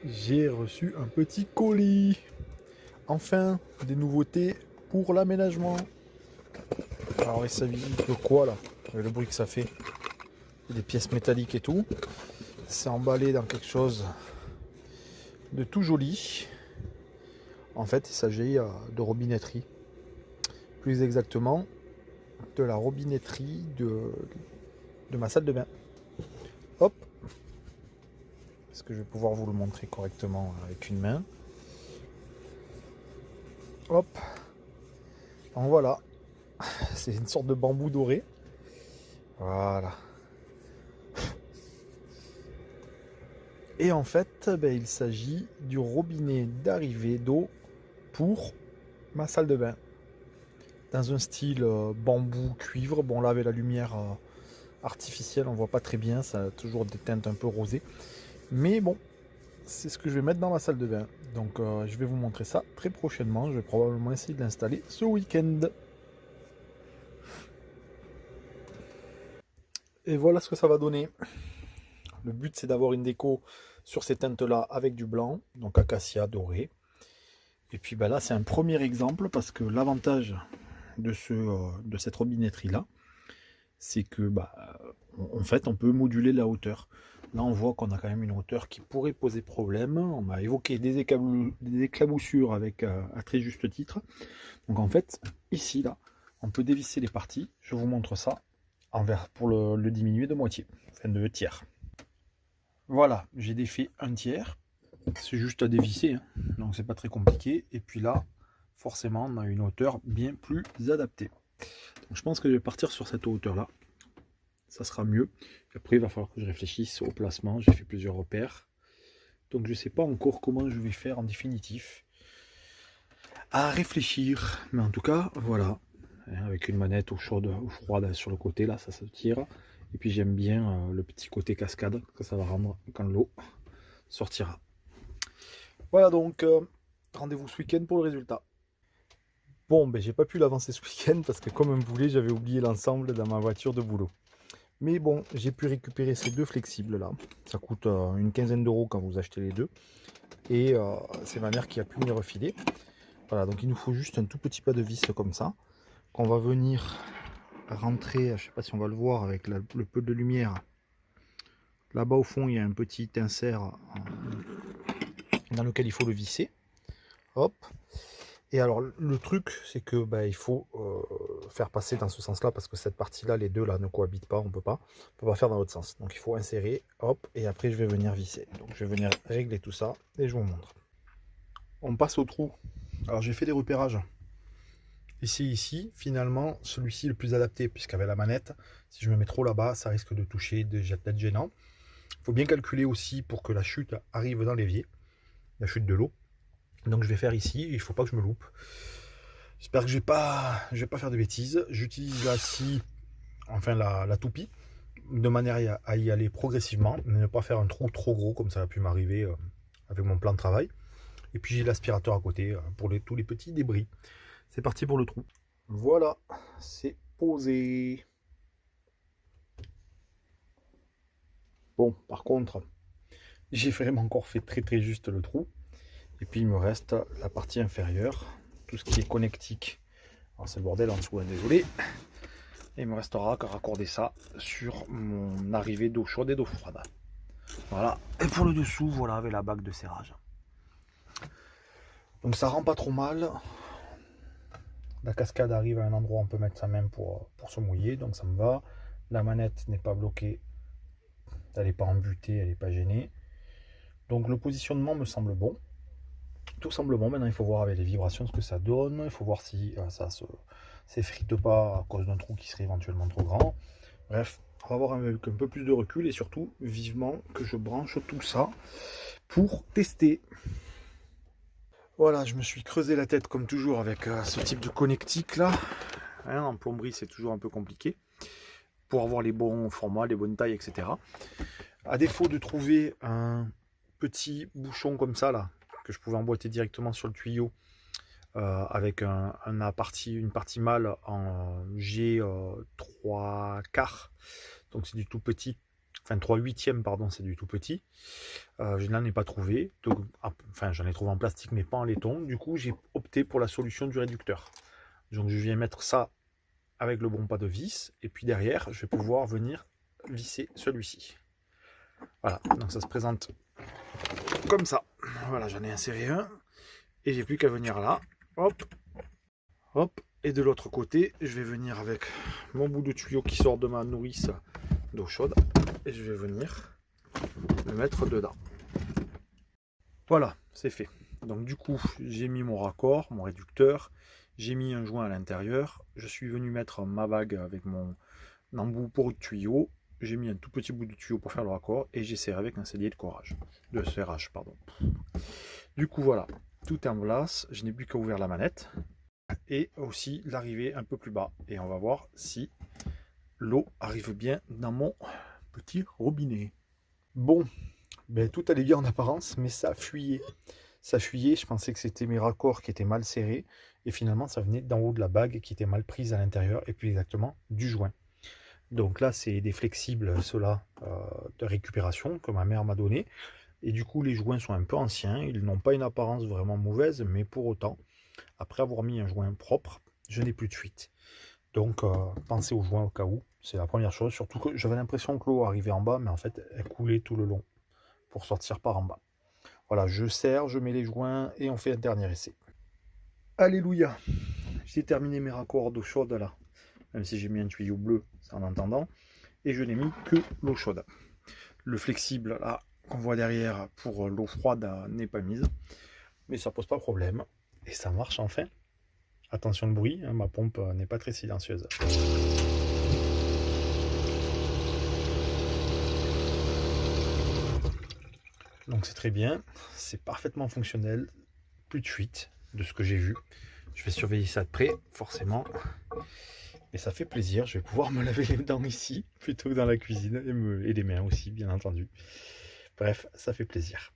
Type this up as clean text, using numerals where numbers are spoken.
J'ai reçu un petit colis. Enfin, des nouveautés pour l'aménagement. Alors, il s'agit de quoi là? Avec le bruit que ça fait. Des pièces métalliques et tout. C'est emballé dans quelque chose de tout joli. En fait, il s'agit de robinetterie. Plus exactement, de la robinetterie de ma salle de bain. Hop. Est-ce que je vais pouvoir vous le montrer correctement avec une main? Hop. Donc voilà. C'est une sorte de bambou doré. Voilà. Et en fait, il s'agit du robinet d'arrivée d'eau pour ma salle de bain. Dans un style bambou cuivre. Bon là avec la lumière artificielle on voit pas très bien, ça a toujours des teintes un peu rosées. Mais bon, c'est ce que je vais mettre dans ma salle de bain. Donc je vais vous montrer ça très prochainement. Je vais probablement essayer de l'installer ce week-end. Et voilà ce que ça va donner. Le but c'est d'avoir une déco sur ces teintes là avec du blanc, donc acacia doré. Et puis là c'est un premier exemple parce que l'avantage de cette robinetterie là, c'est que en fait on peut moduler la hauteur. Là on voit qu'on a quand même une hauteur qui pourrait poser problème. On m'a évoqué des éclaboussures avec à très juste titre. Donc en fait ici là on peut dévisser les parties. Je vous montre ça pour le diminuer de moitié, enfin de tiers. Voilà, j'ai défait un tiers. C'est juste à dévisser, hein. Donc c'est pas très compliqué. Et puis là, forcément, on a une hauteur bien plus adaptée. Donc je pense que je vais partir sur cette hauteur-là. Ça sera mieux. Et après, il va falloir que je réfléchisse au placement. J'ai fait plusieurs repères. Donc je ne sais pas encore comment je vais faire en définitif. À réfléchir. Mais en tout cas, voilà. Avec une manette eau chaude ou froide sur le côté, là, ça se tire. Et puis j'aime bien le petit côté cascade que ça va rendre quand l'eau sortira. Voilà donc, rendez-vous ce week-end pour le résultat. Bon, j'ai pas pu l'avancer ce week-end parce que comme un boulet, j'avais oublié l'ensemble dans ma voiture de boulot. Mais bon, j'ai pu récupérer ces deux flexibles là. Ça coûte une quinzaine d'euros quand vous achetez les deux. Et c'est ma mère qui a pu me les refiler. Voilà, donc il nous faut juste un tout petit pas de vis comme ça. Qu'on va venir rentrer, je sais pas si on va le voir avec le peu de lumière. Là-bas au fond, il y a un petit insert dans lequel il faut le visser. Hop. Et alors le truc c'est que il faut faire passer dans ce sens là parce que cette partie là, les deux là ne cohabitent pas, on peut pas faire dans l'autre sens. Donc il faut insérer, hop, et après je vais venir visser. Donc je vais venir régler tout ça et je vous montre. On passe au trou. Alors j'ai fait des repérages. Ici, finalement, celui-ci est le plus adapté puisqu'avec la manette, si je me mets trop là-bas, ça risque de toucher, déjà d'être gênant. Il faut bien calculer aussi pour que la chute arrive dans l'évier, la chute de l'eau. Donc je vais faire ici, il ne faut pas que je me loupe. J'espère que je vais pas faire de bêtises. J'utilise la scie, enfin la toupie, de manière à y aller progressivement, mais ne pas faire un trou trop gros comme ça a pu m'arriver avec mon plan de travail. Et puis j'ai l'aspirateur à côté pour tous les petits débris. C'est parti pour le trou. Voilà, c'est posé. Bon, par contre, j'ai vraiment encore fait très juste le trou. Et puis il me reste la partie inférieure, tout ce qui est connectique. Alors c'est le bordel en dessous, hein, désolé. Et il me restera qu'à raccorder ça sur mon arrivée d'eau chaude et d'eau froide. Voilà. Et pour le dessous, voilà, avec la bague de serrage. Donc ça rend pas trop mal. La cascade arrive à un endroit où on peut mettre sa main pour se mouiller, donc ça me va. La manette n'est pas bloquée, elle n'est pas embutée, elle n'est pas gênée. Donc le positionnement me semble bon. Tout semble bon. Maintenant il faut voir avec les vibrations ce que ça donne. Il faut voir si ça s'effrite pas à cause d'un trou qui serait éventuellement trop grand. Bref, on va voir avec un peu plus de recul et surtout vivement que je branche tout ça pour tester. Voilà, je me suis creusé la tête comme toujours avec ce type de connectique là. Hein, en plomberie c'est toujours un peu compliqué pour avoir les bons formats, les bonnes tailles, etc. À défaut de trouver un petit bouchon comme ça là, que je pouvais emboîter directement sur le tuyau avec une partie mâle en G3 quarts, donc c'est du tout petit. enfin 3/8, pardon, c'est du tout petit. Je n'en ai pas trouvé, donc, enfin j'en ai trouvé en plastique mais pas en laiton. Du coup j'ai opté pour la solution du réducteur. Donc je viens mettre ça avec le bon pas de vis, et puis derrière je vais pouvoir venir visser celui-ci. Voilà, donc ça se présente comme ça. Voilà, j'en ai inséré un, et j'ai plus qu'à venir là, hop, hop, et de l'autre côté, je vais venir avec mon bout de tuyau qui sort de ma nourrice d'eau chaude, et je vais venir le mettre dedans. Voilà, c'est fait. Donc du coup, j'ai mis mon raccord, mon réducteur, j'ai mis un joint à l'intérieur, je suis venu mettre ma bague avec mon embout pour le tuyau, j'ai mis un tout petit bout de tuyau pour faire le raccord, et j'ai serré avec un sellier de serrage, pardon. Du coup voilà, tout est en place, je n'ai plus qu'à ouvrir la manette, et aussi l'arrivée un peu plus bas, et on va voir si l'eau arrive bien dans mon petit robinet. Bon, ben, tout allait bien en apparence, mais ça fuyait. Ça fuyait, je pensais que c'était mes raccords qui étaient mal serrés, et finalement ça venait d'en haut de la bague qui était mal prise à l'intérieur, et puis exactement du joint. Donc là c'est des flexibles, ceux-là, de récupération que ma mère m'a donné, et du coup les joints sont un peu anciens, ils n'ont pas une apparence vraiment mauvaise, mais pour autant, après avoir mis un joint propre, je n'ai plus de fuite. Donc pensez aux joints au cas où, c'est la première chose, surtout que j'avais l'impression que l'eau arrivait en bas, mais en fait elle coulait tout le long pour sortir par en bas. Voilà, je serre, je mets les joints et on fait un dernier essai. Alléluia, j'ai terminé mes raccords d'eau chaude là, même si j'ai mis un tuyau bleu, c'est en entendant, et je n'ai mis que l'eau chaude. Le flexible là qu'on voit derrière pour l'eau froide n'est pas mise, mais ça pose pas problème, et ça marche enfin. Attention le bruit, hein, ma pompe n'est pas très silencieuse. Donc c'est très bien, c'est parfaitement fonctionnel, plus de fuite de ce que j'ai vu. Je vais surveiller ça de près, forcément. Et ça fait plaisir, je vais pouvoir me laver les dents ici, plutôt que dans la cuisine, et les mains aussi, bien entendu. Bref, ça fait plaisir.